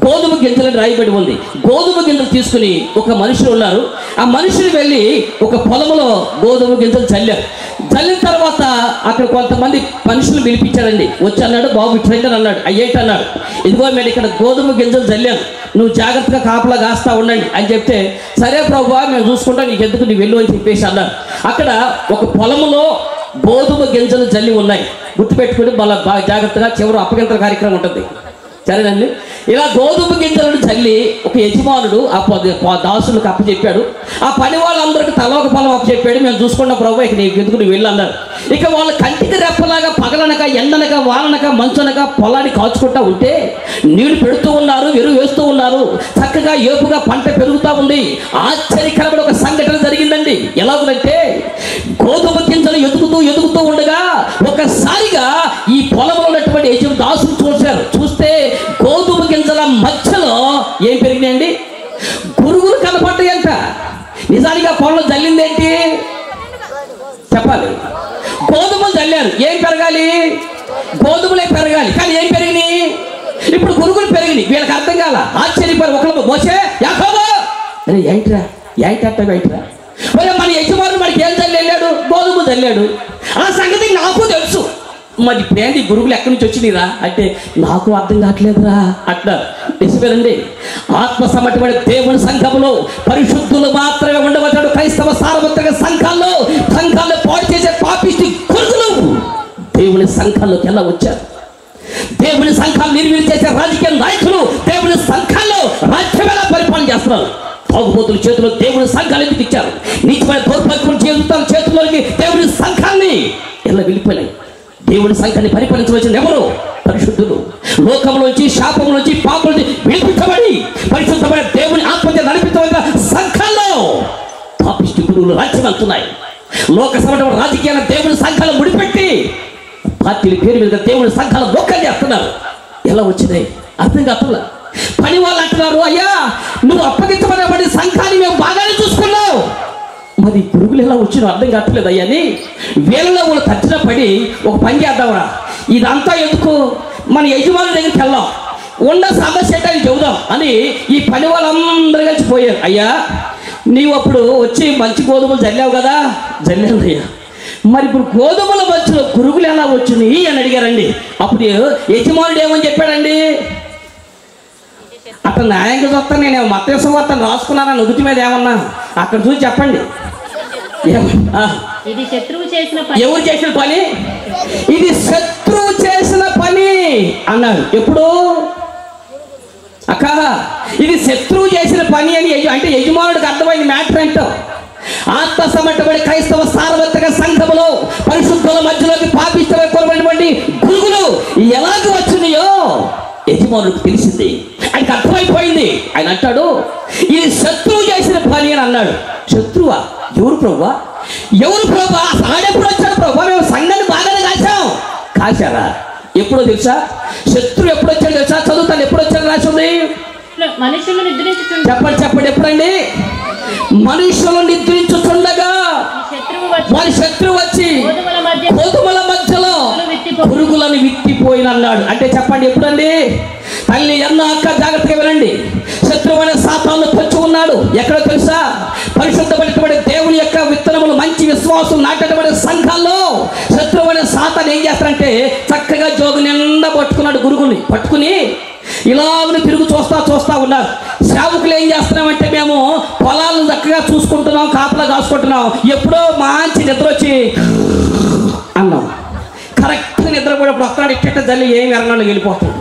గోధుమ గింజలను రాయబడి ఉంది. గోధుమ గింజలు తీసుకుని ఒక మనుషులు ఉన్నారు. ఆ మనుషులు వెళ్ళి ఒక పొలంలో గోధుమ గింజలు చల్లారు. చల్లిన తర్వాత అక్కడ కొంతమంది మనుషులు పిలిపించారండి. వచ్చి అన్నాడు, బాబు ఇట్లా అన్నాడు. అయ్యేటన్నాడు, ఇదిగో మేము ఇక్కడ గోధుమ గింజలు చల్లాను, నువ్వు జాగ్రత్తగా కాపలా కాస్తా ఉండండి అని చెప్తే, సరే ప్రభువా మేము చూసుకుంటాం, నీకు ఎందుకు నీ వెళ్ళు అని చెప్పేసి అన్నారు. అక్కడ ఒక పొలంలో గోధుమ గింజలు జల్లి ఉన్నాయి. గుర్తుపెట్టుకుని బాగా జాగ్రత్తగా చివరి అప్పగింతల కార్యక్రమం ఉంటుంది, సరేనండి. ఇలా గోధుమ గింజలను చల్లి ఒక యజమానుడు ఆ దాసులకు అప్పచెప్పాడు. ఆ పని వాళ్ళందరికీ తల ఒక పొలం అప్పచెప్పాడు. మేము చూసుకున్న ప్రభు ఇక నీకు ఎందుకు నువ్వు వెళ్ళన్నారు. ఇక వాళ్ళ కంటికి రెప్పలాగా పగలనక ఎండనక వాననక మంచునక పొలాన్ని కాచుకుంటా ఉంటే నీళ్లు పెడుతూ ఉన్నారు, ఎరువు వేస్తూ ఉన్నారు, చక్కగా ఏపుగా పంట పెరుగుతూ ఉంది. ఆశ్చర్యకరమైన ఒక సంఘటన జరిగిందండి. ఎలాగంటే గోధుమ గింజలు ఎదుగుతూ ఉండగా ఒకసారిగా ఈ పొలంలో ఉన్నటువంటి యజమాని దాసులు చూశారు. చూస్తే గోధుమ గింజల మధ్యలో ఏం పెరిగినాయండి? గురుగులు కనపడ్డాయంట. నిజానికి ఆ పొలంలో జల్లిందేంటి చెప్పాలి? గోధుమలు జల్లారు. ఏం పెరగాలి? గోధుమలే పెరగాలి. కానీ ఏం పెరిగినాయి? ఇప్పుడు గురుగులు పెరిగినాయి. వీళ్ళకి అర్థం కాల. ఆశ్చర్యపోయారు. ఒకళ్ళు మోసే యాకోబు, అరే ఏంట్రా ఏంటంటా మరి మన యజమానుడు మనకి ఏం చల్లాడు? గోధుమ చల్లాడు. ఆ సంగతి నాకు తెలుసు. మరి ఇప్పుడేంటి గురుగులు ఎక్కడి నుంచి వచ్చినాయిరా అంటే, నాకు అర్థం కావట్లేదురా అట్లా. నిజమేనండి, ఆత్మ సమటమైన దేవుని సంఘంలో పరిశుద్ధులు మాత్రమే ఉండవచ్చాడు. క్రైస్తవ సార్వత్రిక సంఘాల్లో పాడు చేసే పాపిష్టి గురుగులు దేవుని సంఘాల్లోకి ఎలా వచ్చారు? దేవుని సంఘాలు నిర్వీర్యం చేసే రాజకీయ నాయకులు దేవుని సంఘాల్లో రాజ్యం ఎలా పరిపాలన చేస్తున్నారు? తాగుబోతుల చేతిలో దేవుని సంఘాలు ఎందుకు ఇచ్చారు? నీచమైన దౌర్భాగ్యం జీవితాల చేతుల్లోకి దేవుని సంఘాన్ని ఎలా వెళ్ళిపోయినాయి? దేవుని సంఘాన్ని పరిపాలించవలసింది ఎవరు? పరిశుద్ధులు. లోకంలోంచి శాపంలోంచి పాపం నుంచి విడిపించబడి పరిశుద్ధమైన దేవుని ఆత్మహత్య నడిపించవలసిన సంఘాల్లో పాపిష్టి గురువులు రాజ్యం అంటున్నాయి. లోక సమటమైన రాజకీయాల దేవుని సంఘాలు ముడిపెట్టి పార్టీల పేరు మీద దేవుని సంఘాలు మోకాలు చేస్తున్నారు. ఎలా వచ్చినాయి అర్థం కాకుండా పని వాళ్ళు అంటున్నారు, అయ్యా నువ్వు అప్పగించబడబడి సంఘాన్ని మేము బాగానే చూసుకున్నావు, మరి పురుగులు ఎలా వచ్చినా అర్థం కావట్లేదు అయ్యా అని వీళ్ళలో వాళ్ళు తచ్చినా పడి ఒక పని చేద్దాంరా, ఇదంతా ఎందుకు మన యజమాని దగ్గరికి వెళ్దాం, ఉన్న సమస్య ఏంటని చెబుదాం అని ఈ పని వాళ్ళందరూ కలిసి పోయారు. అయ్యా నీవు అప్పుడు వచ్చి మంచి గోధుమలు జల్లావు కదా, జల్లావు అయ్యా, మరి ఇప్పుడు గోధుమల మధ్యలో పురుగులు ఎలా వచ్చినాయి అని అడిగారండి. అప్పుడు యజమానుడు ఏమని చెప్పాడండి? అక్కడ న్యాయంగా చూస్తాను, నేను మత్తయి సువార్త రాసుకున్నాను నుదుటి మీద ఏమన్నా అక్కడ చూసి చెప్పండి. ఇది శత్రువు చేసిన పని. ఎవరు చేసిన పని? ఇది శత్రువు చేసిన పని అన్నాడు. ఎప్పుడు అక్క ఇది శత్రువు చేసిన పని అని అంటే యజమానుడికి అర్థమైంది మ్యాటర్ ఏంటో. ఆత్మ సమటబడి క్రైస్తవ సార్వత్రిక సంఘములో పరిశుద్ధుల మధ్యలోకి పాపిష్టమైనటువంటి గురుగులు ఎలాగ వచ్చినాయో యజమానుడికి తెలిసింది, ఆయనకు అర్థమైపోయింది. ఆయన అంటాడు ఇది శత్రువు చేసిన పని అని అన్నాడు. శత్రువా? ఎవరు ప్రభువా? ఎవరు ప్రభువా? ఆడెప్పుడు వచ్చాడు ప్రభువా? మేము సంఘాన్ని బాగానే కాశారా? ఎప్పుడో తెలుసా? శత్రువు ఎప్పుడు వచ్చాడు తెలుసా? చదువుతాను, ఎప్పుడు వచ్చాడు రాసి ఉంది. మనుషులు నిద్రించుచుండగా. చెప్పండి ఎప్పుడండి? మనుషులు నిద్రించుచుండగా వారి శత్రువు వచ్చి గోధుమల మధ్యలో పురుగులను విత్తిపోయిన అన్నాడు. అంటే చెప్పండి ఎప్పుడండి? తల్లి అన్న అక్క జాగ్రత్తగా వినండి. శత్రువైన సాతాను పొంచి ఉన్నాడు. ఎక్కడో తెలుసా? పరిశుద్ధమైన దేవుని యొక్క విత్తనములు మంచి విశ్వాసం నాటబడే సంఘాల్లో శత్రువైన సాతాను ఏం చేస్తారంటే చక్కగా జోగు నిండా పట్టుకున్నాడు. గురుగుల్ని పట్టుకుని ఇలాగని తిరుగు చూస్తా ఉన్నారు. సేవకులు ఏం చేస్తున్నామంటే మేము పొలాలను చక్కగా చూసుకుంటున్నాం, కాపలా కాసుకుంటున్నాం. ఎప్పుడో మంచి నిద్ర వచ్చి అన్నాం, కరెక్ట్గా నిద్రపోయినప్పుడు వస్తున్నాడు, ఇట్ట జల్లి ఏమి ఎరణాలు వెళ్ళిపోతుంది.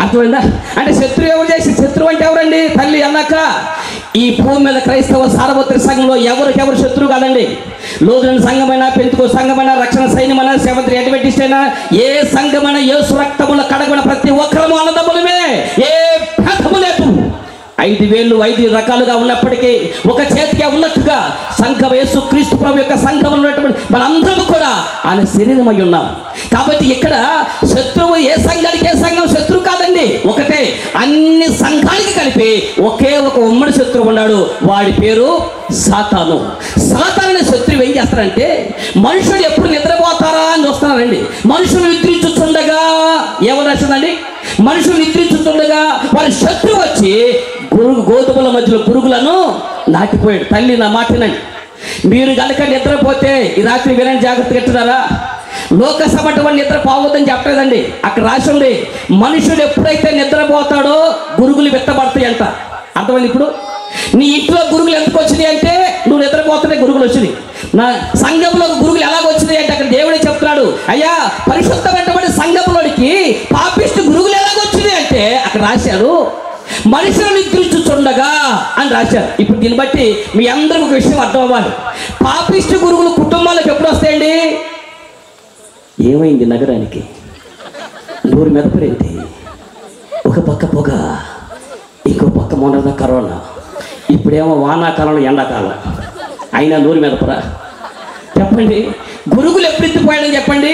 అర్థమైందా? అంటే శత్రువు ఎవరు చేసి? శత్రువు అంటే ఎవరండి? తల్లి అన్నాక ఈ భూమి మీద క్రైస్తవ సార్వత్రిక సంఘంలో ఎవరికెవరు శత్రువు కాదండి. లోదరని సంఘమైనా, పెంతుకో సంఘమైనా, రక్షణ సైన్యమైనా, సెవెంత్ అడ్వెంటిస్ట్ అయినా, ఏ సంఘమైనా, యేసు రక్తముల కడగబడిన ప్రతి ఒక్కరము అన్నదమ్ములమే, ఏ భేదము లేదు. 5 రకాలుగా ఉన్నప్పటికీ ఒక చేతికే ఉన్నట్టుగా సంఘం యేసు క్రీస్తు ప్రభు యొక్క సంఘంలో ఉన్నటువంటి మనందరం కూడా ఆయన శరీరమై ఉన్నాం. కాబట్టి ఇక్కడ శత్రువు ఏ సంఘానికి ఏ సంఘం శత్రువు కాదండి, ఒకటే. అన్ని సంఘానికి కలిపి ఒకే ఒక ఉమ్మడి శత్రువు ఉన్నాడు, వాడి పేరు సాతాను. సాతాను శత్రువు ఏం చేస్తారంటే మనుషుడు ఎప్పుడు నిద్రపోతారా అని చూస్తున్నారండి. మనుషులు నిద్రించుతుండగా ఏమని రాసిందండి? మనుషులు నిద్రించుతుండగా వారి శత్రువు వచ్చి గోధుమల మధ్యలో పురుగులను నాటిపోయాడు. తల్లి నా మాటనండి, మీరు కనుక నిద్రపోతే ఈ రాత్రి వినండి, జాగ్రత్తగా ఎట్టున్నారా, లోకసభ అటువంటి నిద్ర పోవద్దని చెప్పలేదండి. అక్కడ రాసి ఉంది, మనుషుడు ఎప్పుడైతే నిద్రపోతాడో గురుగులు విత్తబడతాయి అంట. అర్థమైంది? ఇప్పుడు నీ ఇంట్లో గురుగులు ఎందుకు వచ్చినాయి అంటే నువ్వు నిద్రపోతుంటే గురుగులు వచ్చినాయి. నా సంఘంలో గురుగులు ఎలాగ వచ్చినాయి అంటే అక్కడ దేవుడే చెప్తున్నాడు, అయ్యా పరిశుద్ధమైనటువంటి సంఘంలోనికి పాపిష్టి గురుగులు ఎలాగ వచ్చినాయి అంటే అక్కడ రాశాడు, మనుషులు నిద్రించుచుండగా అని రాశారు. ఇప్పుడు దీన్ని బట్టి మీ అందరికి ఒక విషయం అర్థం అవ్వాలి. పాపిష్టి గురుగులు కుటుంబాలకు ఎప్పుడు వస్తాయండి? ఏమైంది నగరానికి? నూరు మెదపరేంటి? ఒక పక్క పొగ, ఇంకో పక్క మొన్న కరోనా, ఇప్పుడేమో వానాకాలంలో ఎండాకాలం, అయినా నూరు మెదపరా? చెప్పండి, గురుగులు ఎప్పుడు ఎత్తిపోయాడని చెప్పండి?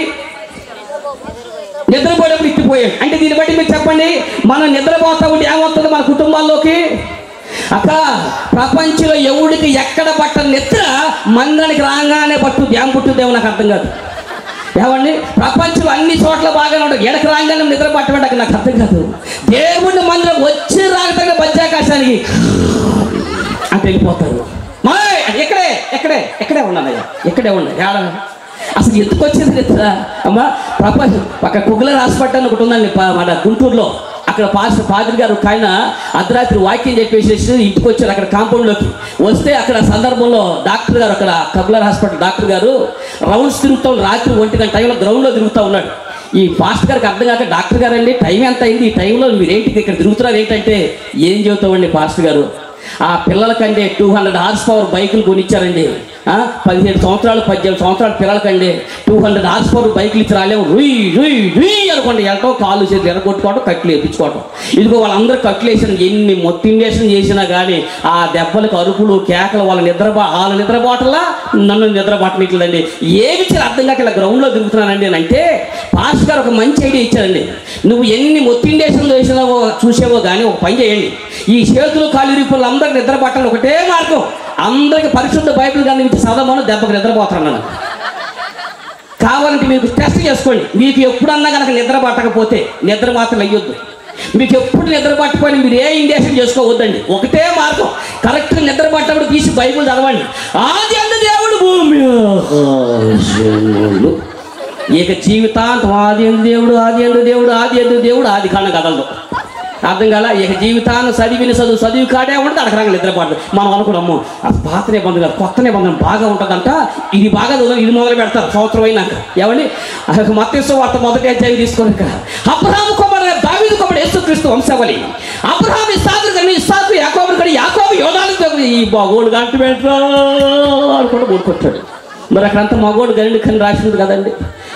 నిద్రపోయేటప్పుడు ఎత్తిపోయాడు అంటే దీన్ని బట్టి మీరు చెప్పండి, మనం నిద్రపోతా ఉంటే ఏమవుతుంది మన కుటుంబాల్లోకి? అక్క ప్రపంచంలో ఎవడికి ఎక్కడ పట్టని నిద్ర మందానికి రాగానే పట్టుద్ది. ఏం పుట్టుద్దేమో నాకు అర్థం కాదు. ఏమండి, ప్రపంచంలో అన్ని చోట్ల బాగానే ఉంటుంది, ఎడకి రాగానే నిద్ర పట్టమంటే అక్కడ నాకు అర్థం కాదు. దేవుడిని మందిరం వచ్చి రాగటంగా బజ్జాకాశానికి అంటే వెళ్ళిపోతారు. ఎక్కడే ఎక్కడే ఎక్కడే ఉన్నానయ్యా, ఎక్కడే ఉన్నాయి ఏడ అసలు ఎందుకు వచ్చేది నిద్ర? అమ్మా ప్రపంచం అక్కడ కుగ్లర్ హాస్పిటల్ ఒకటి ఉందండి మన గుంటూరులో. అక్కడ పాద్రి గారు ఒక ఆయన అర్ధరాత్రి వాక్యం చెప్పేసి ఇంటికి వచ్చారు. అక్కడ కాంపౌండ్లోకి వస్తే అక్కడ సందర్భంలో డాక్టర్ గారు, అక్కడ కుగ్లర్ హాస్పిటల్ డాక్టర్ గారు రౌండ్స్ తిరుగుతూ రాత్రి 1 గంట టైంలో గ్రౌండ్లో తిరుగుతూ ఉన్నాడు. ఈ పాస్టర్ గారికి అర్థం కాక, డాక్టర్ గారు అండి టైం ఎంత అయింది, ఈ టైంలో మీరేంటి ఇక్కడ తిరుగుతున్నారు ఏంటంటే, ఏం చెబుతామండి పాస్టర్ గారు, ఆ పిల్లలకంటే 200 హార్స్ పవర్ బైకులు కొనిచ్చారండి. 17 సంవత్సరాలు 18 సంవత్సరాల పిల్లలకండి 200 హార్స్ పవర్ బైకులు ఇచ్చి రాలేము. రుయ్ రుయ్ రుయ్ అనుకోండి, వెళ్ళటం కాళ్ళు చేతులు ఎరగొట్టుకోవడం, కట్లు వేయించుకోవడం. ఇదిగో వాళ్ళందరూ కట్లు వేసిన ఎన్ని మొత్తిండేషన్ చేసినా కానీ ఆ దెబ్బలకు అరుపులు కేకలు, వాళ్ళ నిద్రబాటలా నన్ను నిద్రబాటనిట్లేదండి. ఏమి ఇచ్చారు అర్థం కాక ఇలా గ్రౌండ్లో తిరుగుతున్నానండి అని అంటే, పాస్టర్ గారు ఒక మంచి ఐడియా ఇచ్చారండి. నువ్వు ఎన్ని మొత్తిండేషన్ చేసినావో చూసావో కానీ ఒక పని చేయండి, ఈ చేతులు కాళ్ళు రిపులు అందరికి నిద్రపట్టాలి. ఒకటే మార్గం, అందరికి పరిశుద్ధ బైబిల్ కానీ ఇచ్చి చదవమని దెబ్బకు నిద్రపోతాను నేను. కావాలంటే మీకు టెస్ట్ చేసుకోండి, మీకు ఎప్పుడన్నా కనుక నిద్ర పట్టకపోతే నిద్ర మాత్రం అయ్యొద్దు. మీకు ఎప్పుడు నిద్ర పట్టకపోయినా మీరు ఏ ఇండేషన్ చేసుకోవద్దండి. ఒకటే మార్గం, కరెక్ట్గా నిద్ర పట్టప్పుడు తీసి బైబిల్ చదవండి. ఆది అందు దేవుడు భూమి ఇక జీవితాంతం ఆది అందు దేవుడు, ఆది అందు దేవుడు, ఆది అందు దేవుడు, ఆది కాలం కదలదు. అర్థం కాల? ఇక జీవితాన్ని చదివి కాడే ఉంటుంది, అక్కడ నిద్రపడదు. మనం అనుకున్నాము అది పాత నిబంధన కాదు, కొత్త నిబంధన బాగా ఉంటుందంట, ఇది బాగా ఇది మొదలు పెడతారు సంవత్సరం అయినాక. ఏమండి, మత్తయి సువార్త 1వ అధ్యాయం తీసుకోండి. ఇక్కడ అబ్రహాము కుమారుడు దావీదు కుమారుడు యేసుక్రీస్తు వంశావళి. అబ్రహాము ఇస్సాకు యాకోబు కడి యాకోబు యోధాను ఈ మగోడు గంట పెట్టరా అనుకుంటూ ఊరుకొచ్చాడు. మరి అక్కడంతా మగోడు గండి కని రాసింది కదండి.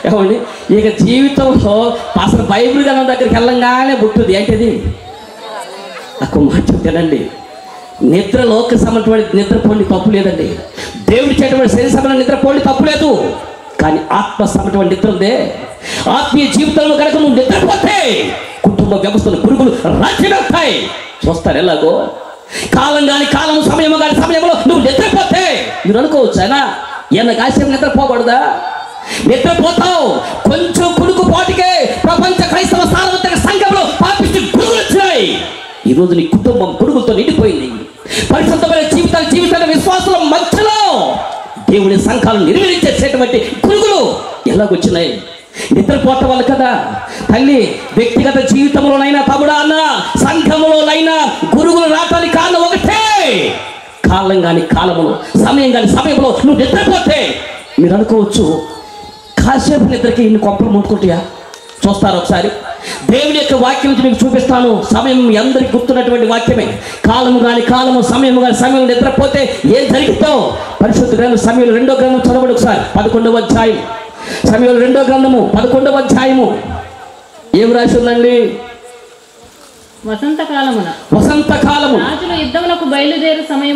ఏమండి, ఇక జీవితంలో అసలు బైబిల్ గల దగ్గరికి వెళ్ళంగానే పుట్టుది ఏంటిది? నాకు మాట తినండి, నిద్ర లోక సంబంధమైన నిద్రపోండి తప్పు లేదండి, దేవుడి చేటువంటి శరీర సంబంధం నిద్రపోండి తప్పు లేదు. కానీ ఆత్మ సంబంధమైన నిద్ర ఉందే, ఆత్మీయ జీవితంలో కనుక నువ్వు నిద్రపోతే కుటుంబ వ్యవస్థలు పురుగులు రచ్చినట్టాయి. చూస్తారు ఎలాగో కాలం కానీ కాలం సమయం కానీ సమయంలో నువ్వు నిద్రపోతే మీరు అనుకోవచ్చు, అయినా ఏమన్నా కాసేపు నిద్రపోకూడదా? నిద్రపోతావు. కొంచెం కుడుకు పోటీకే ప్రపంచ క్రైస్తవ సార్వత్రిక సంఘంలో పాపిష్టి గురుగులు వచ్చినాయి. ఈరోజు నీ కుటుంబం గురుగులతో నిండిపోయింది. పరిశుద్ధమైన జీవితాల విశ్వాసుల మధ్యలో దేవుని సంఘాలను నిర్వహించేసేటువంటి గురుగులు ఎలాగొచ్చినాయి? నిద్రపోవటం వల్ల కదా. తల్లి, వ్యక్తిగత జీవితంలోనైనా తమ్ముడా అన్న సంఘంలోనైనా గురుగులు రావటానికి కారణం ఒకటే, కాలం కానీ కాలములో సమయం కానీ సమయంలో నువ్వు నిద్రపోతే మీరు అనుకోవచ్చు, కాసేపు నిద్రకి ఇన్ని కొంపలు ముట్టుకుంటాయా? చూస్తారు ఒకసారి, దేవుని యొక్క వాక్యం నుంచి మీకు చూపిస్తాను. సమయం మీ అందరికి గుర్తున్నటువంటి వాక్యమే. కాలము కానీ కాలము, సమయము కానీ సమయంలో నిద్రపోతే ఏం జరుగుతుందో పరిశుద్ధ గ్రంథం సమయంలో 2వ గ్రంథం చదవడు ఒకసారి. 11వ అధ్యాయం సమయంలో 2వ గ్రంథము 11వ అధ్యాయము ఏం రాసి ఉందండి? వసంత కాలమున రాజులు యుద్ధములకు బయలుదేరు సమయం